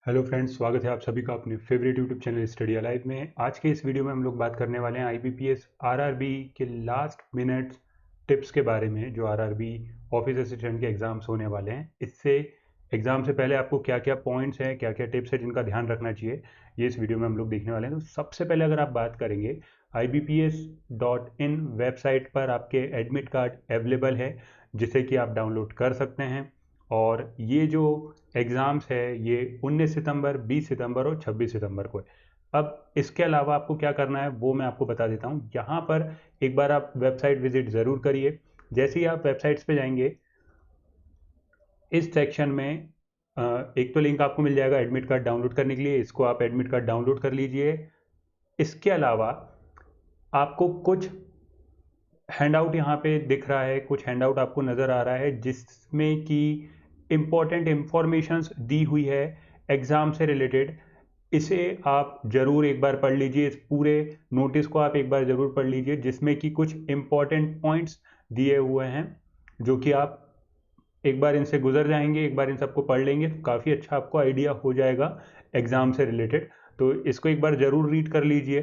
Hello friends, स्वागत है आप सभी का अपने favourite YouTube channel study alive में। आज के इस वीडियो में हम लोग बात करने वाले हैं आईबीपीएस आरआरबी के लास्ट मिनट टिप्स के बारे में, जो आरआरबी ऑफिस असिस्टेंट के एग्जाम्स होने वाले हैं। इससे एग्ज़ाम से पहले आपको क्या क्या पॉइंट्स हैं, क्या क्या टिप्स हैं जिनका ध्यान रखना चाहिए, ये इस वीडियो में हम लोग देखने वाले हैं। तो सबसे पहले अगर आप बात करेंगे, IBPS.in वेबसाइट पर आपके एडमिट कार्ड अवेलेबल है, जिसे कि आप डाउनलोड कर सकते हैं। और ये जो एग्ज़ाम्स है ये 19 सितंबर, 20 सितंबर और 26 सितंबर को है। अब इसके अलावा आपको क्या करना है वो मैं आपको बता देता हूँ। यहाँ पर एक बार आप वेबसाइट विजिट ज़रूर करिए। जैसे ही आप वेबसाइट्स पे जाएंगे, इस सेक्शन में एक तो लिंक आपको मिल जाएगा एडमिट कार्ड डाउनलोड करने के लिए। इसको आप एडमिट कार्ड डाउनलोड कर लीजिए। इसके अलावा आपको कुछ हैंडआउट यहाँ पे दिख रहा है, कुछ हैंडआउट आपको नज़र आ रहा है, जिसमें कि इम्पॉर्टेंट इंफॉर्मेशंस दी हुई है एग्ज़ाम से रिलेटेड। इसे आप ज़रूर एक बार पढ़ लीजिए। इस पूरे नोटिस को आप एक बार ज़रूर पढ़ लीजिए, जिसमें कि कुछ इम्पॉर्टेंट पॉइंट्स दिए हुए हैं, जो कि आप एक बार इनसे गुजर जाएंगे, एक बार इन सबको पढ़ लेंगे तो काफ़ी अच्छा आपको आइडिया हो जाएगा एग्ज़ाम से रिलेटेड। तो इसको एक बार ज़रूर रीड कर लीजिए।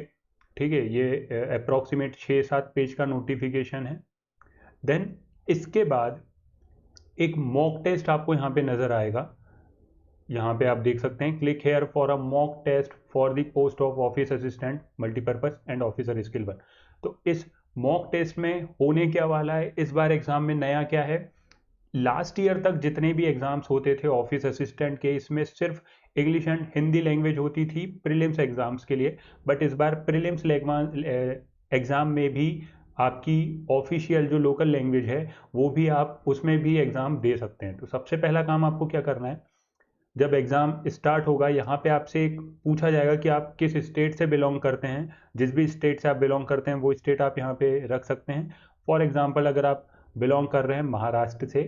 ठीक है, ये अप्रॉक्सीमेट 6-7 पेज का नोटिफिकेशन है। देन इसके बाद एक मॉक टेस्ट आपको यहाँ पे नज़र आएगा। यहाँ पे आप देख सकते हैं, click here for a mock test for the post of office assistant multipurpose and officer scale 1। तो इस मॉक टेस्ट में होने क्या वाला है, इस बार एग्जाम में नया क्या है। लास्ट ईयर तक जितने भी एग्जाम्स होते थे ऑफिस असिस्टेंट के, इसमें सिर्फ इंग्लिश एंड हिंदी लैंग्वेज होती थी प्रीलिम्स एग्जाम्स के लिए। बट इस बार प्रीलिम्स एग्जाम में भी आपकी ऑफिशियल जो लोकल लैंग्वेज है वो भी आप उसमें भी एग्ज़ाम दे सकते हैं। तो सबसे पहला काम आपको क्या करना है, जब एग्ज़ाम स्टार्ट होगा यहाँ पे आपसे एक पूछा जाएगा कि आप किस स्टेट से बिलोंग करते हैं। जिस भी स्टेट से आप बिलोंग करते हैं वो स्टेट आप यहाँ पे रख सकते हैं। फॉर एग्ज़ाम्पल अगर आप बिलोंग कर रहे हैं महाराष्ट्र से,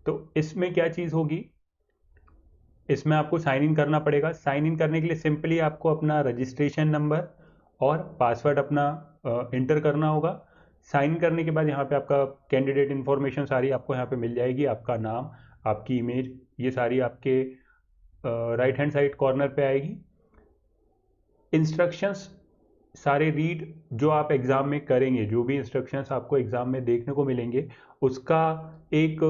तो इसमें क्या चीज़ होगी, इसमें आपको साइन इन करना पड़ेगा। साइन इन करने के लिए सिंपली आपको अपना रजिस्ट्रेशन नंबर और पासवर्ड अपना इंटर करना होगा। साइन करने के बाद यहाँ पे आपका कैंडिडेट इन्फॉर्मेशन सारी आपको यहाँ पे मिल जाएगी। आपका नाम, आपकी इमेज, ये सारी आपके राइट हैंड साइड कॉर्नर पे आएगी। इंस्ट्रक्शंस सारे रीड जो आप एग्ज़ाम में करेंगे, जो भी इंस्ट्रक्शंस आपको एग्ज़ाम में देखने को मिलेंगे, उसका एक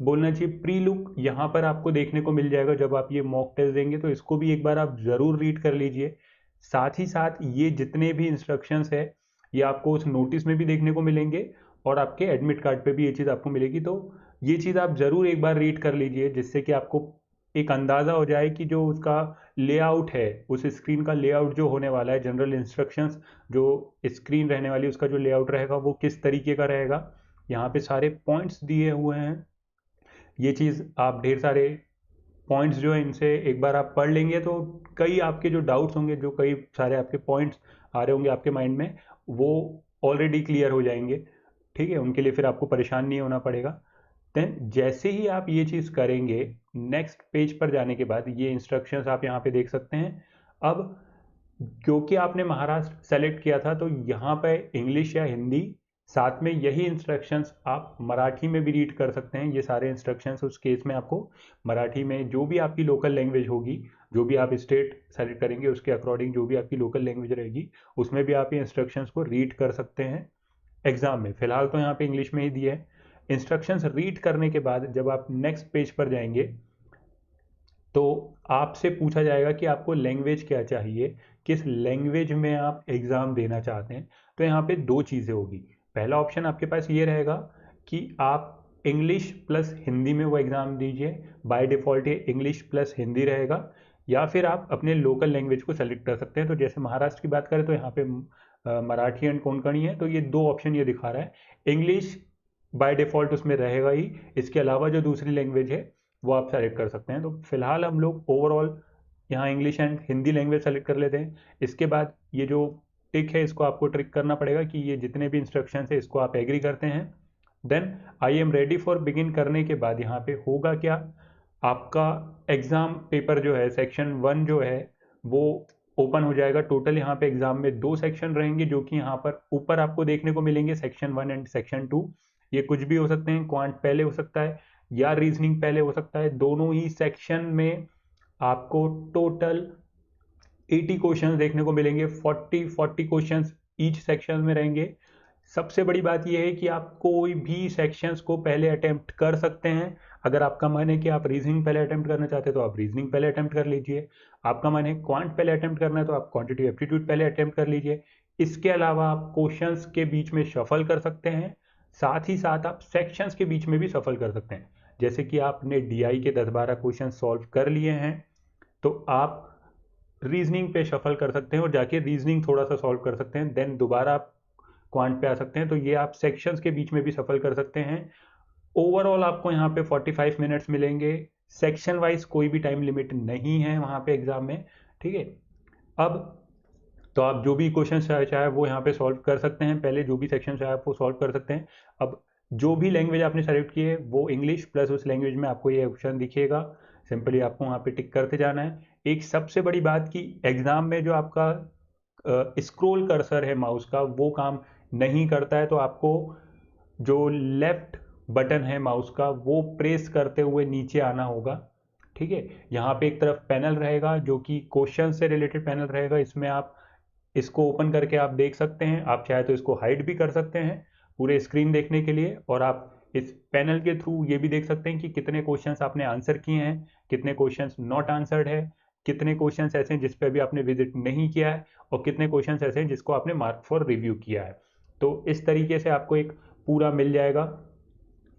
बोलना चाहिए प्री लुक यहाँ पर आपको देखने को मिल जाएगा जब आप ये मॉक टेस्ट देंगे। तो इसको भी एक बार आप ज़रूर रीड कर लीजिए। साथ ही साथ ये जितने भी इंस्ट्रक्शंस है ये आपको उस नोटिस में भी देखने को मिलेंगे और आपके एडमिट कार्ड पे भी ये चीज़ आपको मिलेगी। तो ये चीज़ आप ज़रूर एक बार रीड कर लीजिए, जिससे कि आपको एक अंदाज़ा हो जाए कि जो उसका लेआउट है, उस स्क्रीन का लेआउट जो होने वाला है, जनरल इंस्ट्रक्शंस जो स्क्रीन रहने वाली है उसका जो लेआउट रहेगा वो किस तरीके का रहेगा। यहाँ पे सारे पॉइंट्स दिए हुए हैं। ये चीज़ आप ढेर सारे पॉइंट्स जो है इनसे एक बार आप पढ़ लेंगे तो कई आपके जो डाउट्स होंगे, जो कई सारे आपके पॉइंट्स आ रहे होंगे आपके माइंड में, वो ऑलरेडी क्लियर हो जाएंगे। ठीक है, उनके लिए फिर आपको परेशान नहीं होना पड़ेगा। देन जैसे ही आप ये चीज़ करेंगे, नेक्स्ट पेज पर जाने के बाद ये इंस्ट्रक्शंस आप यहाँ पे देख सकते हैं। अब क्योंकि आपने महाराष्ट्र सेलेक्ट किया था तो यहाँ पे इंग्लिश या हिंदी, साथ में यही इंस्ट्रक्शंस आप मराठी में भी रीड कर सकते हैं। ये सारे इंस्ट्रक्शंस उस केस में आपको मराठी में, जो भी आपकी लोकल लैंग्वेज होगी, जो भी आप स्टेट सेलेक्ट करेंगे उसके अकॉर्डिंग जो भी आपकी लोकल लैंग्वेज रहेगी, उसमें भी आप ये इंस्ट्रक्शंस को रीड कर सकते हैं एग्जाम में। फिलहाल तो यहाँ पे इंग्लिश में ही दिए है। इंस्ट्रक्शंस रीड करने के बाद जब आप नेक्स्ट पेज पर जाएंगे तो आपसे पूछा जाएगा कि आपको लैंग्वेज क्या चाहिए, किस लैंग्वेज में आप एग्ज़ाम देना चाहते हैं। तो यहाँ पे दो चीज़ें होगी। पहला ऑप्शन आपके पास ये रहेगा कि आप इंग्लिश प्लस हिंदी में वो एग्ज़ाम दीजिए, बाय डिफ़ॉल्ट ये इंग्लिश प्लस हिंदी रहेगा। या फिर आप अपने लोकल लैंग्वेज को सेलेक्ट कर सकते हैं। तो जैसे महाराष्ट्र की बात करें तो यहाँ पे मराठी एंड कोंकणी है, तो ये दो ऑप्शन ये दिखा रहा है। इंग्लिश बाय डिफ़ॉल्ट उसमें रहेगा ही, इसके अलावा जो दूसरी लैंग्वेज है वो आप सेलेक्ट कर सकते हैं। तो फिलहाल हम लोग ओवरऑल यहाँ English and Hindi language select कर लेते हैं। इसके बाद ये जो टिक है इसको आपको ट्रिक करना पड़ेगा कि ये जितने भी इंस्ट्रक्शंस है इसको आप एग्री करते हैं। Then I am ready for begin करने के बाद यहाँ पे होगा क्या, आपका एग्ज़ाम पेपर जो है सेक्शन 1 जो है वो ओपन हो जाएगा। टोटल यहाँ पे एग्ज़ाम में 2 सेक्शन रहेंगे, जो कि यहाँ पर ऊपर आपको देखने को मिलेंगे, सेक्शन 1 एंड सेक्शन 2। ये कुछ भी हो सकते हैं, क्वांट पहले हो सकता है या रीजनिंग पहले हो सकता है। दोनों ही सेक्शन में आपको टोटल 80 क्वेश्चन देखने को मिलेंगे। 40 क्वेश्चन ईच सेक्शन में रहेंगे। सबसे बड़ी बात यह है कि आप कोई भी सेक्शंस को पहले अटेम्प्ट कर सकते हैं। अगर आपका मन है कि आप रीजनिंग पहले अटेम्प्ट करना चाहते हैं तो आप रीजनिंग पहले अटेम्प्ट कर लीजिए। आपका मन है क्वांट पहले अटेम्प्ट करना है तो आप क्वांटिटी एप्टीट्यूड पहले अटेम्प्ट कर लीजिए। इसके अलावा आप क्वेश्चंस के बीच में शफल कर सकते हैं, साथ ही साथ आप सेक्शंस के बीच में भी शफल कर सकते हैं। जैसे कि आपने डीआई के 10-12 क्वेश्चन सॉल्व कर लिए हैं तो आप रीजनिंग पे शफल कर सकते हैं और जाके रीजनिंग थोड़ा सा सॉल्व कर सकते हैं, देन दोबारा आप क्वांट पे आ सकते हैं। तो ये आप सेक्शंस के बीच में भी सफल कर सकते हैं। ओवरऑल आपको यहाँ पे 45 मिनट्स मिलेंगे। सेक्शन वाइज कोई भी टाइम लिमिट नहीं है वहाँ पे एग्जाम में, ठीक है। अब तो आप जो भी क्वेश्चन चाहे वो यहाँ पे सॉल्व कर सकते हैं, पहले जो भी सेक्शन चाहे आप वो सॉल्व कर सकते हैं। अब जो भी लैंग्वेज आपने सेलेक्ट की है वो इंग्लिश प्लस उस लैंग्वेज में आपको ये ऑप्शन दिखेगा, सिंपली आपको वहाँ पे टिक करते जाना है। एक सबसे बड़ी बात कि एग्जाम में जो आपका स्क्रोल कर्सर है माउस का वो काम नहीं करता है, तो आपको जो लेफ्ट बटन है माउस का वो प्रेस करते हुए नीचे आना होगा, ठीक है। यहाँ पे एक तरफ पैनल रहेगा जो कि क्वेश्चन से रिलेटेड पैनल रहेगा। इसमें आप इसको ओपन करके आप देख सकते हैं। आप चाहे तो इसको हाइड भी कर सकते हैं पूरे स्क्रीन देखने के लिए, और आप इस पैनल के थ्रू ये भी देख सकते हैं कि कितने क्वेश्चंस आपने आंसर किए हैं, कितने क्वेश्चंस नॉट आंसर्ड है, कितने क्वेश्चंस ऐसे हैं जिस पे अभी आपने विजिट नहीं किया है, और कितने क्वेश्चंस ऐसे हैं जिसको आपने मार्क फॉर रिव्यू किया है। तो इस तरीके से आपको एक पूरा मिल जाएगा।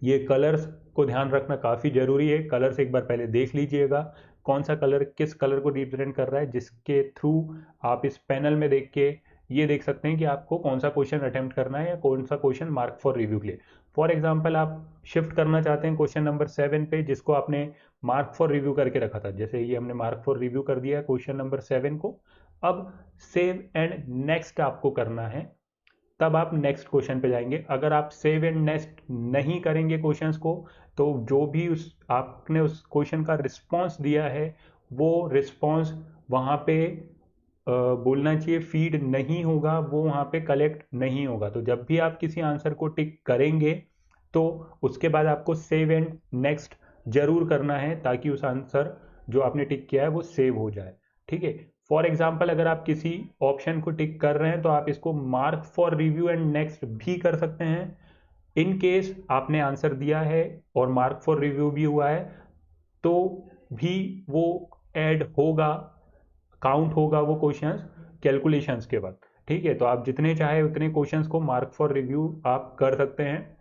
ये कलर्स को ध्यान रखना काफ़ी ज़रूरी है। कलर्स एक बार पहले देख लीजिएगा कौन सा कलर किस कलर को रिप्रेजेंट कर रहा है, जिसके थ्रू आप इस पैनल में देख के ये देख सकते हैं कि आपको कौन सा क्वेश्चन अटेम्प्ट करना है या कौन सा क्वेश्चन मार्क फॉर रिव्यू के लिए। फॉर एग्जाम्पल आप शिफ्ट करना चाहते हैं क्वेश्चन नंबर 7 पे, जिसको आपने मार्क फॉर रिव्यू करके रखा था। जैसे ये हमने मार्क फॉर रिव्यू कर दिया क्वेश्चन नंबर 7 को। अब सेव एंड नेक्स्ट आपको करना है, तब आप नेक्स्ट क्वेश्चन पे जाएंगे। अगर आप सेव एंड नेक्स्ट नहीं करेंगे क्वेश्चंस को, तो जो भी उस आपने उस क्वेश्चन का रिस्पांस दिया है वो रिस्पांस वहाँ पे बोलना चाहिए फीड नहीं होगा, वो वहाँ पे कलेक्ट नहीं होगा। तो जब भी आप किसी आंसर को टिक करेंगे तो उसके बाद आपको सेव एंड नेक्स्ट जरूर करना है, ताकि उस आंसर जो आपने टिक किया है वो सेव हो जाए, ठीक है। फॉर एग्जाम्पल अगर आप किसी ऑप्शन को टिक कर रहे हैं तो आप इसको mark for review and next भी कर सकते हैं। इन केस आपने आंसर दिया है और मार्क फॉर रिव्यू भी हुआ है तो भी वो ऐड होगा, काउंट होगा वो क्वेश्चंस कैलकुलेशंस के बाद, ठीक है। तो आप जितने चाहे उतने क्वेश्चंस को मार्क फॉर रिव्यू आप कर सकते हैं।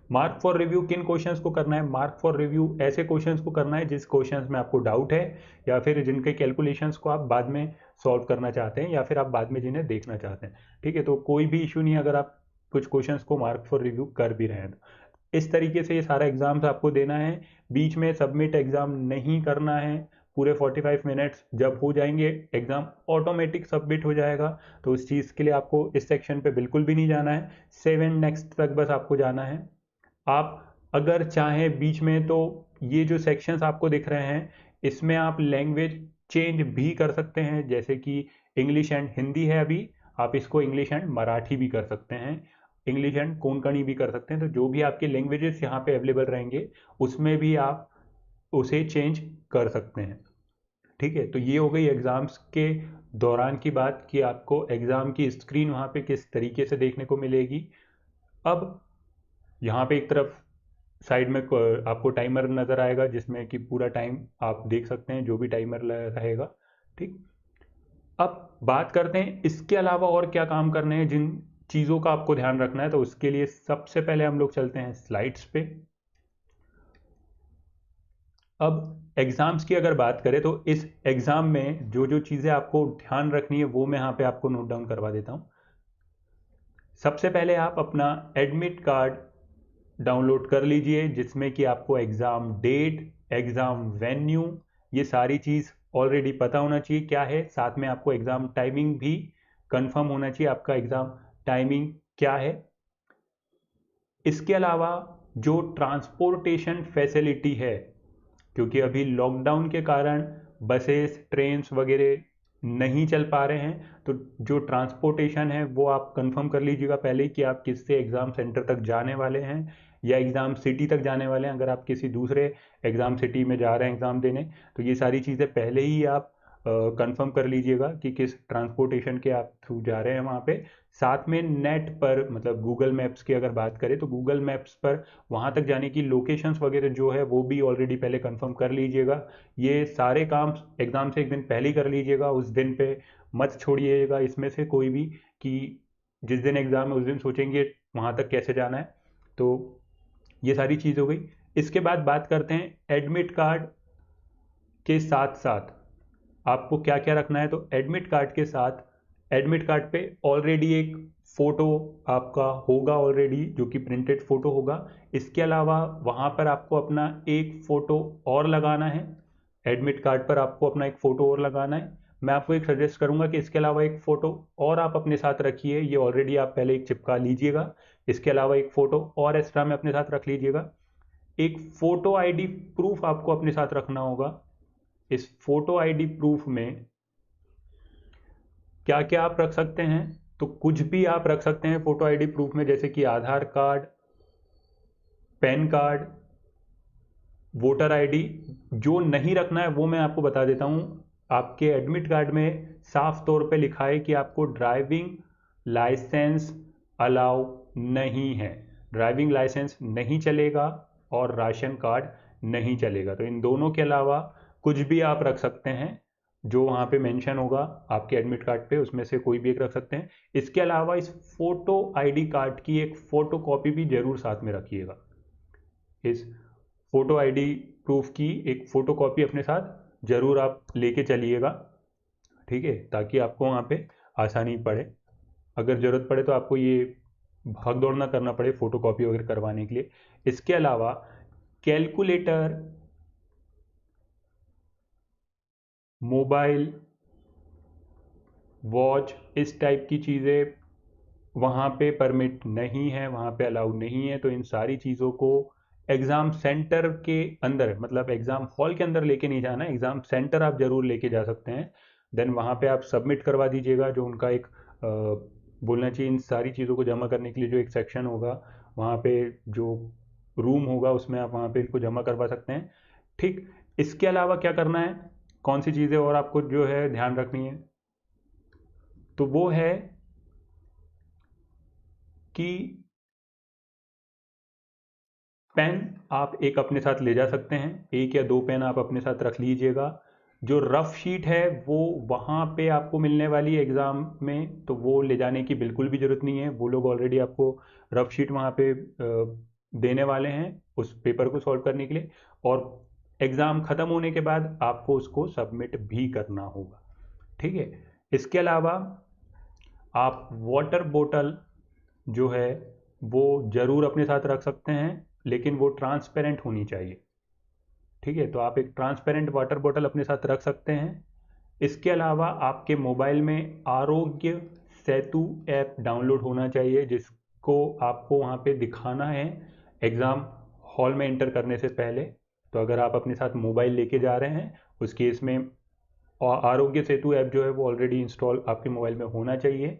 मार्क फॉर रिव्यू किन क्वेश्चंस को करना है? मार्क फॉर रिव्यू ऐसे क्वेश्चंस को करना है जिस क्वेश्चंस में आपको डाउट है, या फिर जिनके कैलकुलेशंस को आप बाद में सॉल्व करना चाहते हैं, या फिर आप बाद में जिन्हें देखना चाहते हैं, ठीक है। तो कोई भी इशू नहीं अगर आप कुछ क्वेश्चंस को मार्क फॉर रिव्यू कर भी रहे हैं। इस तरीके से ये सारा एग्जाम्स आपको देना है, बीच में सबमिट एग्जाम नहीं करना है। पूरे 45 मिनट्स जब हो जाएंगे एग्जाम ऑटोमेटिक सबमिट हो जाएगा, तो उस चीज़ के लिए आपको इस सेक्शन पे बिल्कुल भी नहीं जाना है। 7 नेक्स्ट तक बस आपको जाना है। आप अगर चाहें बीच में तो ये जो सेक्शंस आपको दिख रहे हैं इसमें आप लैंग्वेज चेंज भी कर सकते हैं। जैसे कि इंग्लिश एंड हिंदी है अभी, आप इसको इंग्लिश एंड मराठी भी कर सकते हैं, इंग्लिश एंड कोंकणी भी कर सकते हैं। तो जो भी आपके लैंग्वेजेस यहाँ पे अवेलेबल रहेंगे उसमें भी आप उसे चेंज कर सकते हैं, ठीक है। तो ये हो गई एग्ज़ाम्स के दौरान की बात कि आपको एग्ज़ाम की स्क्रीन वहाँ पे किस तरीके से देखने को मिलेगी। अब यहाँ पे एक तरफ साइड में आपको टाइमर नज़र आएगा जिसमें कि पूरा टाइम आप देख सकते हैं जो भी टाइमर रहेगा, ठीक। अब बात करते हैं इसके अलावा और क्या काम करने हैं, जिन चीज़ों का आपको ध्यान रखना है। तो उसके लिए सबसे पहले हम लोग चलते हैं स्लाइड्स पे। अब एग्ज़ाम्स की अगर बात करें तो इस एग्ज़ाम में जो जो चीज़ें आपको ध्यान रखनी है वो मैं यहाँ पे आपको नोट डाउन करवा देता हूँ। सबसे पहले आप अपना एडमिट कार्ड डाउनलोड कर लीजिए, जिसमें कि आपको एग्ज़ाम डेट, एग्ज़ाम वेन्यू, ये सारी चीज़ ऑलरेडी पता होना चाहिए क्या है। साथ में आपको एग्ज़ाम टाइमिंग भी कंफर्म होना चाहिए, आपका एग्ज़ाम टाइमिंग क्या है। इसके अलावा जो ट्रांसपोर्टेशन फैसिलिटी है, क्योंकि अभी लॉकडाउन के कारण बसेस ट्रेन्स वगैरह नहीं चल पा रहे हैं, तो जो ट्रांसपोर्टेशन है वो आप कंफर्म कर लीजिएगा पहले कि आप किससे एग्ज़ाम सेंटर तक जाने वाले हैं। या एग्ज़ाम सिटी तक जाने वाले हैं, अगर आप किसी दूसरे एग्ज़ाम सिटी में जा रहे हैं एग्ज़ाम देने, तो ये सारी चीज़ें पहले ही आप कंफर्म कर लीजिएगा कि किस ट्रांसपोर्टेशन के आप थ्रू जा रहे हैं वहाँ पे। साथ में नेट पर, मतलब गूगल मैप्स की अगर बात करें तो गूगल मैप्स पर वहाँ तक जाने की लोकेशंस वगैरह जो है वो भी ऑलरेडी पहले कंफर्म कर लीजिएगा। ये सारे काम एग्ज़ाम से एक दिन पहले ही कर लीजिएगा, उस दिन पे मत छोड़िएगा इसमें से कोई भी, कि जिस दिन एग्ज़ाम है उस दिन सोचेंगे वहाँ तक कैसे जाना है। तो ये सारी चीज़ हो गई। इसके बाद बात करते हैं एडमिट कार्ड के साथ साथ आपको क्या क्या रखना है। तो एडमिट कार्ड के साथ, एडमिट कार्ड पे ऑलरेडी एक फ़ोटो आपका होगा ऑलरेडी, जो कि प्रिंटेड फ़ोटो होगा। इसके अलावा वहाँ पर आपको अपना एक फ़ोटो और लगाना है, एडमिट कार्ड पर आपको अपना एक फ़ोटो और लगाना है। मैं आपको एक सजेस्ट करूँगा कि इसके अलावा एक फ़ोटो और आप अपने साथ रखिए, ये ऑलरेडी आप पहले एक चिपका लीजिएगा। इसके अलावा एक फ़ोटो और एक्स्ट्रा में अपने साथ रख लीजिएगा। एक फ़ोटो आईडी प्रूफ आपको अपने साथ रखना होगा। इस फोटो आईडी प्रूफ में क्या क्या आप रख सकते हैं, तो कुछ भी आप रख सकते हैं फोटो आईडी प्रूफ में, जैसे कि Aadhaar card, PAN card, voter ID. जो नहीं रखना है वो मैं आपको बता देता हूं। आपके एडमिट कार्ड में साफ तौर पे लिखा है कि आपको ड्राइविंग लाइसेंस अलाउ नहीं है, ड्राइविंग लाइसेंस नहीं चलेगा और राशन कार्ड नहीं चलेगा। तो इन दोनों के अलावा कुछ भी आप रख सकते हैं, जो वहाँ पे मेंशन होगा आपके एडमिट कार्ड पे, उसमें से कोई भी एक रख सकते हैं। इसके अलावा इस फोटो आईडी कार्ड की एक फोटो कॉपी भी जरूर साथ में रखिएगा। इस फोटो आईडी प्रूफ की एक फोटो कॉपी अपने साथ जरूर आप लेके चलिएगा, ठीक है, ताकि आपको वहाँ पे आसानी पड़े। अगर ज़रूरत पड़े तो आपको ये भाग दौड़ ना करना पड़े फोटो कॉपी वगैरह करवाने के लिए। इसके अलावा कैलकुलेटर, मोबाइल, वॉच, इस टाइप की चीज़ें वहाँ पे परमिट नहीं है, वहाँ पे अलाउ नहीं है। तो इन सारी चीज़ों को एग्ज़ाम सेंटर के अंदर, मतलब एग्ज़ाम हॉल के अंदर लेके नहीं जाना है, एग्ज़ाम सेंटर आप ज़रूर लेके जा सकते हैं। देन वहाँ पे आप सबमिट करवा दीजिएगा, जो उनका एक बोलना चाहिए, इन सारी चीज़ों को जमा करने के लिए जो एक सेक्शन होगा वहाँ पे, जो रूम होगा उसमें आप वहाँ पे इसको जमा करवा सकते हैं, ठीक। इसके अलावा क्या करना है, कौन सी चीज़ें और आपको जो है ध्यान रखनी है, तो वो है कि पेन आप एक अपने साथ ले जा सकते हैं, एक या दो पेन आप अपने साथ रख लीजिएगा। जो रफ शीट है वो वहाँ पे आपको मिलने वाली है एग्ज़ाम में, तो वो ले जाने की बिल्कुल भी ज़रूरत नहीं है। वो लोग ऑलरेडी आपको रफ शीट वहाँ पे देने वाले हैं उस पेपर को सॉल्व करने के लिए, और एग्ज़ाम ख़त्म होने के बाद आपको उसको सबमिट भी करना होगा, ठीक है। इसके अलावा आप वाटर बोतल जो है वो ज़रूर अपने साथ रख सकते हैं, लेकिन वो ट्रांसपेरेंट होनी चाहिए, ठीक है। तो आप एक ट्रांसपेरेंट वाटर बोतल अपने साथ रख सकते हैं। इसके अलावा आपके मोबाइल में आरोग्य सेतु ऐप डाउनलोड होना चाहिए, जिसको आपको वहाँ पे दिखाना है एग्ज़ाम हॉल में एंटर करने से पहले। तो अगर आप अपने साथ मोबाइल लेके जा रहे हैं उस केस में आरोग्य सेतु ऐप जो है वो ऑलरेडी इंस्टॉल आपके मोबाइल में होना चाहिए।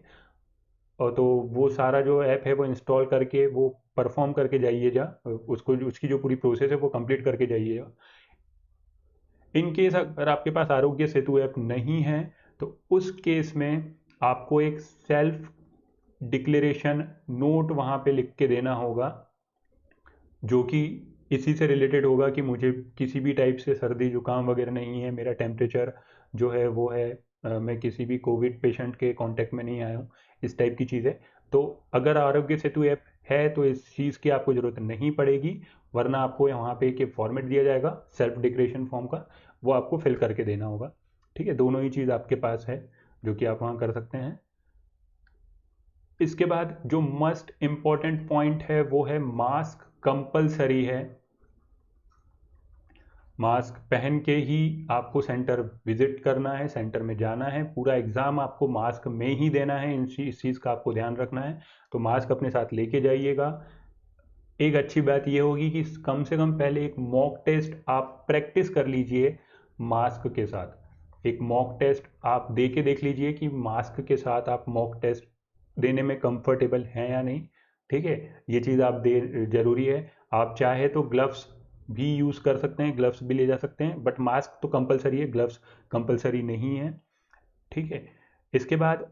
और तो वो सारा जो ऐप है वो इंस्टॉल करके वो परफॉर्म करके जाइएगा, उसको उसकी जो पूरी प्रोसेस है वो कंप्लीट करके जाइएगा। इन केस अगर आपके पास आरोग्य सेतु ऐप नहीं है तो उस केस में आपको एक सेल्फ डिक्लेरेशन नोट वहाँ पे लिख के देना होगा, जो कि इसी से रिलेटेड होगा कि मुझे किसी भी टाइप से सर्दी जुकाम वगैरह नहीं है, मेरा टेम्परेचर जो है वो है, मैं किसी भी कोविड पेशेंट के कांटेक्ट में नहीं आया हूँ, इस टाइप की चीज़ें। तो अगर आरोग्य सेतु ऐप है तो इस चीज़ की आपको ज़रूरत नहीं पड़ेगी, वरना आपको यहाँ पे एक फॉर्मेट दिया जाएगा सेल्फ डिक्लेरेशन फॉर्म का, वो आपको फिल करके देना होगा, ठीक है। दोनों ही चीज़ आपके पास है जो कि आप वहाँ कर सकते हैं। इसके बाद जो मस्ट इम्पॉर्टेंट पॉइंट है वो है मास्क कंपलसरी है। मास्क पहन के ही आपको सेंटर विजिट करना है, सेंटर में जाना है, पूरा एग्ज़ाम आपको मास्क में ही देना है, इस चीज़ का आपको ध्यान रखना है। तो मास्क अपने साथ लेके जाइएगा। एक अच्छी बात यह होगी कि कम से कम पहले एक मॉक टेस्ट आप प्रैक्टिस कर लीजिए मास्क के साथ। एक मॉक टेस्ट आप दे के देख लीजिए कि मास्क के साथ आप मॉक टेस्ट देने में कंफर्टेबल हैं या नहीं। ठीक है, ये चीज़ आप दे जरूरी है। आप चाहे तो ग्लव्स भी यूज़ कर सकते हैं, ग्लव्स भी ले जा सकते हैं, बट मास्क तो कंपलसरी है, ग्लव्स कंपलसरी नहीं है। ठीक है, इसके बाद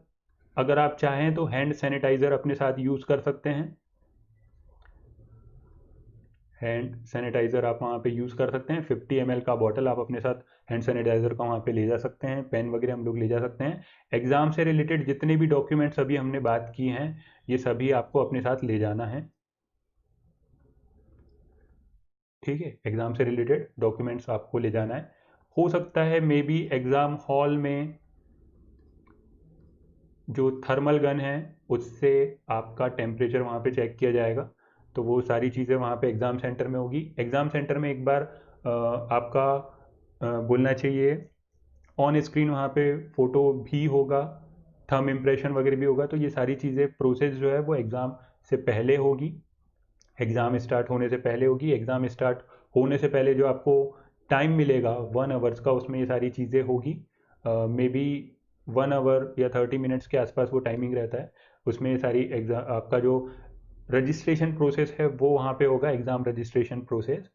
अगर आप चाहें तो हैंड सैनिटाइज़र अपने साथ यूज़ कर सकते हैं। हैंड सैनिटाइज़र आप वहाँ पे यूज़ कर सकते हैं। 50 ml का बॉटल आप अपने साथ हैंड सैनिटाइज़र का वहाँ पे ले जा सकते हैं। पेन वगैरह हम लोग ले जा सकते हैं। एग्ज़ाम से रिलेटेड जितने भी डॉक्यूमेंट्स अभी हमने बात की हैं, ये सभी आपको अपने साथ ले जाना है। ठीक है, एग्ज़ाम से रिलेटेड डॉक्यूमेंट्स आपको ले जाना है। हो सकता है मे बी एग्ज़ाम हॉल में जो थर्मल गन है उससे आपका टेम्परेचर वहाँ पे चेक किया जाएगा, तो वो सारी चीज़ें वहाँ पे एग्ज़ाम सेंटर में होगी। एग्ज़ाम सेंटर में एक बार आपका बोलना चाहिए ऑन स्क्रीन वहाँ पे फ़ोटो भी होगा, थंब इम्प्रेशन वगैरह भी होगा। तो ये सारी चीज़ें प्रोसेस जो है वो एग्ज़ाम से पहले होगी, एग्ज़ाम स्टार्ट होने से पहले होगी। एग्ज़ाम स्टार्ट होने से पहले जो आपको टाइम मिलेगा 1 आवर्स का, उसमें ये सारी चीज़ें होगी। मे बी 1 आवर या 30 मिनट्स के आसपास वो टाइमिंग रहता है। उसमें ये सारी एग्ज़ाम आपका जो रजिस्ट्रेशन प्रोसेस है वो वहाँ पे होगा, एग्ज़ाम रजिस्ट्रेशन प्रोसेस।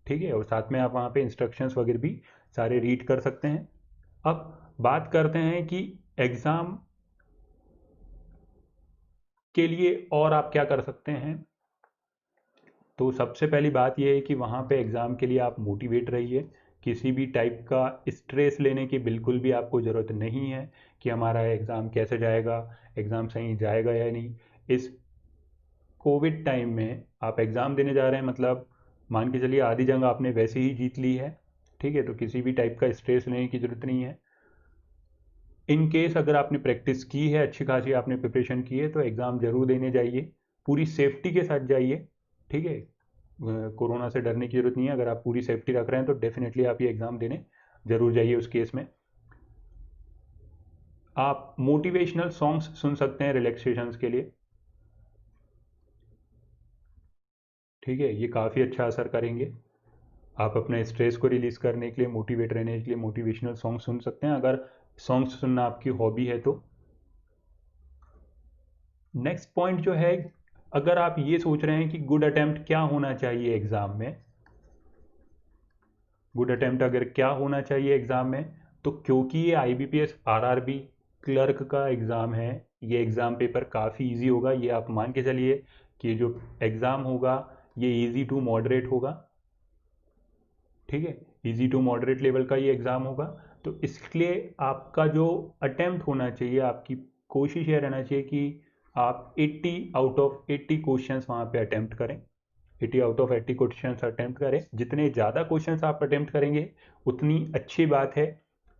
ठीक है, और साथ में आप वहाँ पे इंस्ट्रक्शंस वगैरह भी सारे रीड कर सकते हैं। अब बात करते हैं कि एग्ज़ाम के लिए और आप क्या कर सकते हैं। तो सबसे पहली बात यह है कि वहाँ पे एग्ज़ाम के लिए आप मोटिवेट रहिए। किसी भी टाइप का स्ट्रेस लेने की बिल्कुल भी आपको ज़रूरत नहीं है कि हमारा एग्ज़ाम कैसे जाएगा, एग्ज़ाम सही जाएगा या नहीं। इस कोविड टाइम में आप एग्ज़ाम देने जा रहे हैं, मतलब मान के चलिए आधी जंग आपने वैसे ही जीत ली है। ठीक है, तो किसी भी टाइप का स्ट्रेस लेने की ज़रूरत नहीं है। इन केस अगर आपने प्रैक्टिस की है, अच्छी खासी आपने प्रिपरेशन की है, तो एग्ज़ाम ज़रूर देने जाइए, पूरी सेफ्टी के साथ जाइए। ठीक है, कोरोना से डरने की ज़रूरत नहीं है। अगर आप पूरी सेफ्टी रख रहे हैं तो डेफिनेटली आप ये एग्ज़ाम देने ज़रूर जाइए। उस केस में आप मोटिवेशनल सॉन्ग्स सुन सकते हैं रिलैक्सेशंस के लिए। ठीक है, ये काफ़ी अच्छा असर करेंगे। आप अपने स्ट्रेस को रिलीज़ करने के लिए, मोटिवेट रहने के लिए मोटिवेशनल सॉन्ग सुन सकते हैं, अगर सॉन्ग्स सुनना आपकी हॉबी है तो। नेक्स्ट पॉइंट जो है, अगर आप ये सोच रहे हैं कि गुड अटेम्प्ट क्या होना चाहिए एग्ज़ाम में, गुड अटेम्प्ट अगर क्या होना चाहिए एग्ज़ाम में, तो क्योंकि ये IBPS RRB क्लर्क का एग्ज़ाम है, ये एग्ज़ाम पेपर काफ़ी इजी होगा। ये आप मान के चलिए कि ये जो एग्ज़ाम होगा ये इजी टू मॉडरेट होगा। ठीक है, इजी टू मॉडरेट लेवल का ये एग्ज़ाम होगा। तो इसलिए आपका जो अटेम्प्ट होना चाहिए, आपकी कोशिश ये रहना चाहिए कि आप 80 आउट ऑफ 80 क्वेश्चंस वहाँ पे अटेम्प्ट करें। 80 आउट ऑफ 80 क्वेश्चंस अटेम्प्ट करें। जितने ज़्यादा क्वेश्चंस आप अटेम्प्ट करेंगे उतनी अच्छी बात है।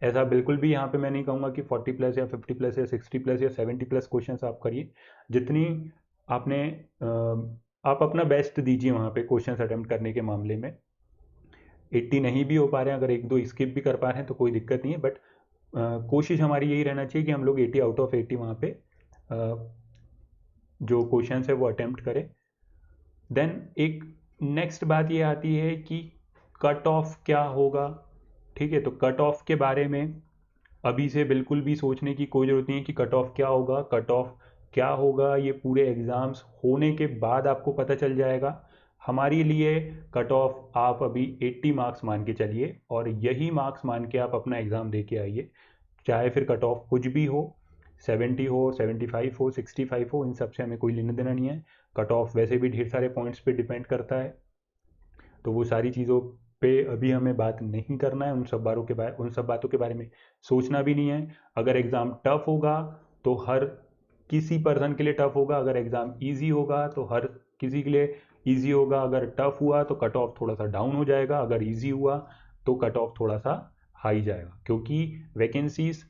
ऐसा बिल्कुल भी यहाँ पे मैं नहीं कहूँगा कि 40 प्लस या 50 प्लस या 60 प्लस या 70 प्लस क्वेश्चंस आप करिए। जितनी आपने आप अपना बेस्ट दीजिए वहाँ पे क्वेश्चंस अटेम्प्ट करने के मामले में। 80 नहीं भी हो पा रहे हैं, अगर एक दो स्किप भी कर पा रहे हैं तो कोई दिक्कत नहीं है, बट कोशिश हमारी यही रहना चाहिए कि हम लोग 80 आउट ऑफ 80 वहाँ पे जो क्वेश्चंस है वो अटेम्प्ट करें। देन एक नेक्स्ट बात ये आती है कि कट ऑफ क्या होगा। ठीक है, तो कट ऑफ के बारे में अभी से बिल्कुल भी सोचने की कोई ज़रूरत नहीं है कि कट ऑफ क्या होगा। कट ऑफ क्या होगा ये पूरे एग्ज़ाम्स होने के बाद आपको पता चल जाएगा। हमारे लिए कट ऑफ आप अभी 80 मार्क्स मान के चलिए, और यही मार्क्स मान के आप अपना एग्ज़ाम दे के आइए। चाहे फिर कट ऑफ कुछ भी हो, 70 हो, 75 हो, 65 हो, इन सब से हमें कोई लेना देना नहीं है। कट ऑफ वैसे भी ढेर सारे पॉइंट्स पे डिपेंड करता है, तो वो सारी चीज़ों पे अभी हमें बात नहीं करना है। उन सब बातों के बारे में सोचना भी नहीं है। अगर एग्ज़ाम टफ होगा तो हर किसी पर्सन के लिए टफ होगा, अगर एग्ज़ाम इजी होगा तो हर किसी के लिए इजी होगा। अगर टफ हुआ तो कट ऑफ थोड़ा सा डाउन हो जाएगा, अगर इजी हुआ तो कट ऑफ थोड़ा सा हाई जाएगा, क्योंकि वैकेंसीज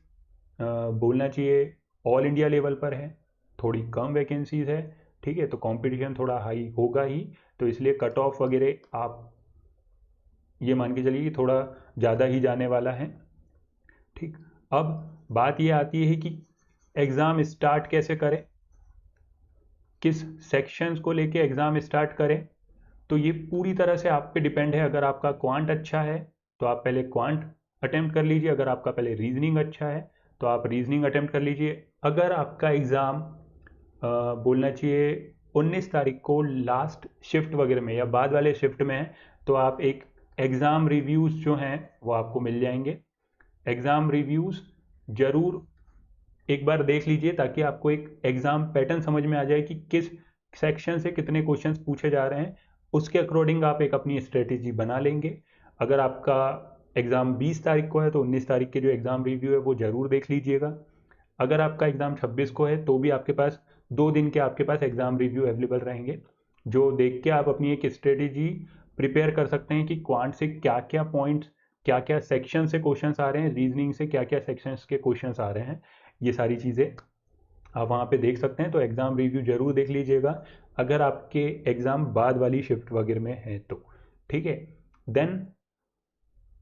बोलना चाहिए ऑल इंडिया लेवल पर है, थोड़ी कम वैकेंसीज है। ठीक है, तो कंपटीशन थोड़ा हाई होगा ही, तो इसलिए कट ऑफ वगैरह आप ये मान के चलिए कि थोड़ा ज़्यादा ही जाने वाला है। ठीक, अब बात ये आती है कि एग्ज़ाम स्टार्ट कैसे करें, किस सेक्शंस को लेके एग्ज़ाम स्टार्ट करें। तो ये पूरी तरह से आप पे डिपेंड है। अगर आपका क्वांट अच्छा है तो आप पहले क्वांट अटेम्प्ट कर लीजिए, अगर आपका पहले रीजनिंग अच्छा है तो आप रीजनिंग अटेम्प्ट कर लीजिए। अगर आपका एग्ज़ाम बोलना चाहिए 19 तारीख को लास्ट शिफ्ट वगैरह में या बाद वाले शिफ्ट में है तो आप एक एग्ज़ाम रिव्यूज़ जो हैं वो आपको मिल जाएंगे। एग्ज़ाम रिव्यूज़ ज़रूर एक बार देख लीजिए ताकि आपको एक एग्ज़ाम पैटर्न समझ में आ जाए कि किस सेक्शन से कितने क्वेश्चंस पूछे जा रहे हैं। उसके अकॉर्डिंग आप एक अपनी स्ट्रेटेजी बना लेंगे। अगर आपका एग्ज़ाम 20 तारीख को है तो 19 तारीख के जो एग्ज़ाम रिव्यू है वो ज़रूर देख लीजिएगा। अगर आपका एग्ज़ाम 26 को है तो भी आपके पास 2 दिन के आपके पास एग्ज़ाम रिव्यू अवेलेबल रहेंगे, जो देख के आप अपनी एक स्ट्रेटेजी प्रिपेयर कर सकते हैं कि क्वांट से क्या क्या पॉइंट्स, क्या क्या सेक्शन से क्वेश्चंस आ रहे हैं, रीजनिंग से क्या क्या सेक्शंस के क्वेश्चंस आ रहे हैं। ये सारी चीज़ें आप वहाँ पे देख सकते हैं। तो एग्ज़ाम रिव्यू ज़रूर देख लीजिएगा अगर आपके एग्ज़ाम बाद वाली शिफ्ट वगैरह में है तो, ठीक है। देन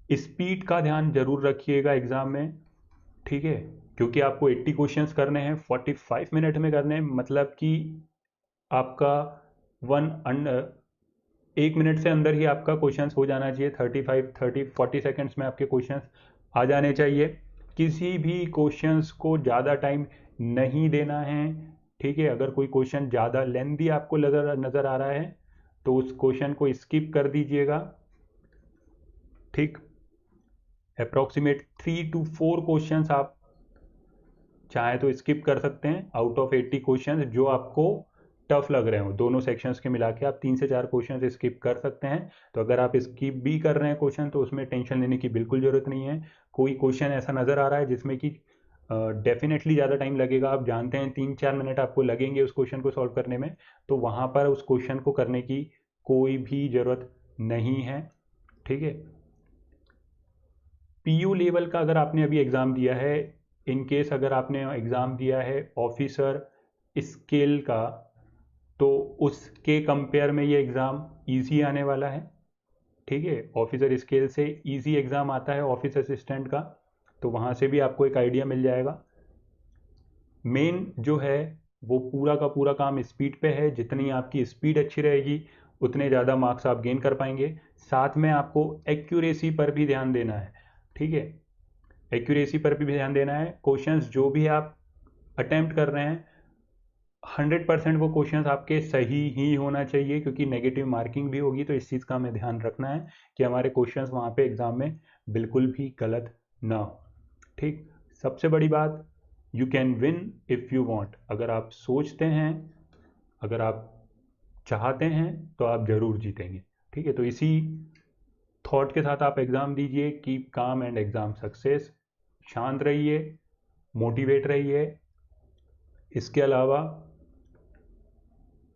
स्पीड का ध्यान जरूर रखिएगा एग्ज़ाम में, ठीक है, क्योंकि आपको 80 क्वेश्चंस करने हैं, 45 मिनट में करने हैं, मतलब कि आपका 1 मिनट से अंदर ही आपका क्वेश्चंस हो जाना चाहिए। 40 सेकंड्स में आपके क्वेश्चंस आ जाने चाहिए। किसी भी क्वेश्चंस को ज़्यादा टाइम नहीं देना है, ठीक है। अगर कोई क्वेश्चन ज़्यादा लेंदी आपको नज़र आ रहा है तो उस क्वेश्चन को स्किप कर दीजिएगा, ठीक। अप्रॉक्सीमेट 3 to 4 क्वेश्चंस आप चाहे तो स्किप कर सकते हैं आउट ऑफ 80 क्वेश्चंस जो आपको टफ लग रहे हो। दोनों सेक्शंस के मिला के आप 3 से 4 क्वेश्चन स्किप कर सकते हैं। तो अगर आप स्किप भी कर रहे हैं क्वेश्चन तो उसमें टेंशन लेने की बिल्कुल ज़रूरत नहीं है। कोई क्वेश्चन ऐसा नज़र आ रहा है जिसमें कि डेफिनेटली ज़्यादा टाइम लगेगा, आप जानते हैं 3-4 मिनट आपको लगेंगे उस क्वेश्चन को सॉल्व करने में, तो वहाँ पर उस क्वेश्चन को करने की कोई भी ज़रूरत नहीं है, ठीक है। पीयू लेवल का अगर आपने अभी एग्ज़ाम दिया है, इन केस अगर आपने एग्ज़ाम दिया है ऑफिसर स्केल का, तो उसके कंपेयर में ये एग्ज़ाम इजी आने वाला है, ठीक है। ऑफिसर स्केल से इजी एग्ज़ाम आता है ऑफिस असिस्टेंट का, तो वहाँ से भी आपको एक आइडिया मिल जाएगा। मेन जो है वो पूरा का पूरा काम स्पीड पे है। जितनी आपकी स्पीड अच्छी रहेगी उतने ज़्यादा मार्क्स आप गेन कर पाएंगे। साथ में आपको एक्यूरेसी पर भी ध्यान देना है, ठीक है। एक्यूरेसी पर भी ध्यान देना है। क्वेश्चंस जो भी आप अटेम्प्ट कर रहे हैं 100% वो क्वेश्चंस आपके सही ही होना चाहिए, क्योंकि नेगेटिव मार्किंग भी होगी। तो इस चीज़ का हमें ध्यान रखना है कि हमारे क्वेश्चंस वहाँ पे एग्ज़ाम में बिल्कुल भी गलत ना हो, ठीक। सबसे बड़ी बात, you can win if you want. अगर आप सोचते हैं, अगर आप चाहते हैं तो आप ज़रूर जीतेंगे, ठीक है। तो इसी थॉट के साथ आप एग्ज़ाम दीजिए। Keep calm and exam success. शांत रहिए, मोटिवेट रहिए। इसके अलावा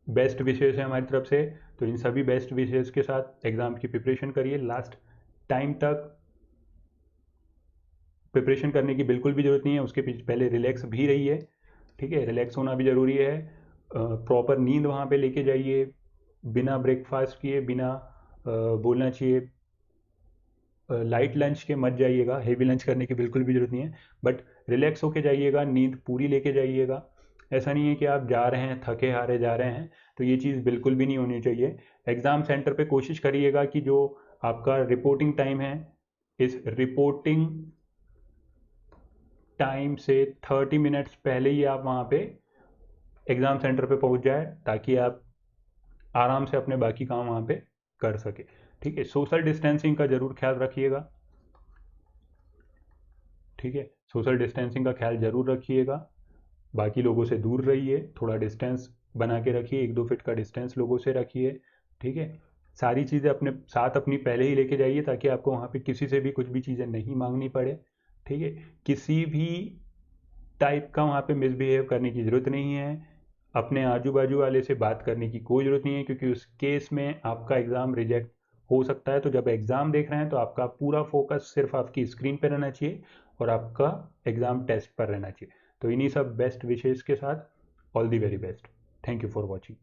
बेस्ट विशेष है हमारी तरफ से, तो इन सभी बेस्ट विशेष के साथ एग्ज़ाम की प्रिपरेशन करिए। लास्ट टाइम तक प्रिपरेशन करने की बिल्कुल भी ज़रूरत नहीं है, उसके पीछे पहले रिलैक्स भी रहिए, ठीक है। रिलैक्स होना भी ज़रूरी है। प्रॉपर नींद वहाँ पे लेके जाइए, बिना ब्रेकफास्ट किए, बिना बोलना चाहिए लाइट लंच के मत जाइएगा, हेवी लंच करने की बिल्कुल भी ज़रूरत नहीं है, बट रिलैक्स होके जाइएगा, नींद पूरी लेके जाइएगा। ऐसा नहीं है कि आप जा रहे हैं थके हारे जा रहे हैं, तो ये चीज़ बिल्कुल भी नहीं होनी चाहिए। एग्ज़ाम सेंटर पे कोशिश करिएगा कि जो आपका रिपोर्टिंग टाइम है, इस रिपोर्टिंग टाइम से 30 मिनट्स पहले ही आप वहाँ पे एग्ज़ाम सेंटर पे पहुँच जाए, ताकि आप आराम से अपने बाकी काम वहाँ पे कर सके, ठीक है। सोशल डिस्टेंसिंग का ज़रूर ख्याल रखिएगा, ठीक है। सोशल डिस्टेंसिंग का ख्याल ज़रूर रखिएगा। बाकी लोगों से दूर रहिए, थोड़ा डिस्टेंस बना के रखिए, 1-2 फीट का डिस्टेंस लोगों से रखिए, ठीक है। सारी चीज़ें अपने साथ अपनी पहले ही लेके जाइए ताकि आपको वहाँ पे किसी से भी कुछ भी चीज़ें नहीं मांगनी पड़े, ठीक है। किसी भी टाइप का वहाँ पे मिसबिहेव करने की ज़रूरत नहीं है। अपने आजू बाजू वाले से बात करने की कोई ज़रूरत नहीं है, क्योंकि उस केस में आपका एग्ज़ाम रिजेक्ट हो सकता है। तो जब एग्ज़ाम देख रहे हैं तो आपका पूरा फोकस सिर्फ आपकी स्क्रीन पर रहना चाहिए और आपका एग्ज़ाम टेस्ट पर रहना चाहिए। तो इन्हीं सब बेस्ट विशेज़ के साथ all the very best. Thank you for watching.